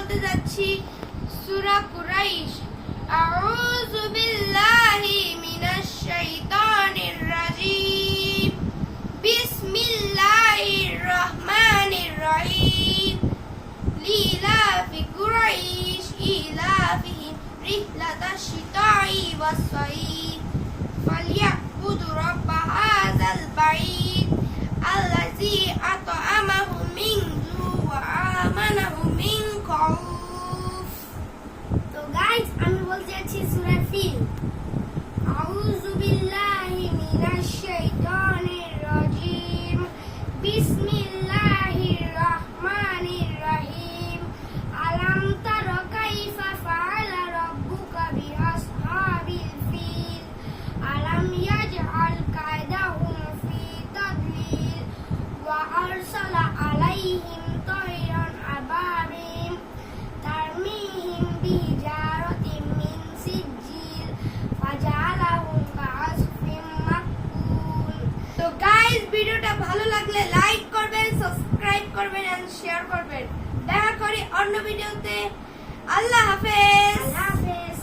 বলতে যাচ্ছি সূরা কুরাইশ। আউযু বিল্লাহি মিনাশ শাইতানির রাজীম। বিসমিল্লাহির রহমানির রহিম। লিইলাফি কুরাইশ ইলাফিহিম রিহলাতাশ শিতাই ওয়াস সাইফ। ফালইয়াবুদু রাব্ব হাযাল বাইত আল্লাযী আত'আমাহুম মিন জু' ওয়া আমানাহুম মিন খাউফ। তো গাইস, আমি বলতে যাচ্ছি সূরা ফিল। আউযু বিল্লাহি মিনাশ শাইতানির রাজীম। বিসমিল্লাহির রহমানির রহিম। আলাম তারা কাইফা ফাআলা রাব্বুকা বিআসহাবিল ফিল। আলাম ইয়াজআল কায়দাহুম ফি তাদলিল ওয়া আরসালা আলাইহিম তায়রান আবাবিল তারমিহিম বিহিজারাতিন মিন সিজ্জিল ফাজআলাহুম কাআসফিন মাকুল। তো গাইস, ভিডিওটা ভালো লাগলে লাইক করবেন, সাবস্ক্রাইব করবেন এন্ড শেয়ার করবেন। দেখা করি অন্য ভিডিওতে। আল্লাহ হাফেজ। আল্লাহ হাফেজ।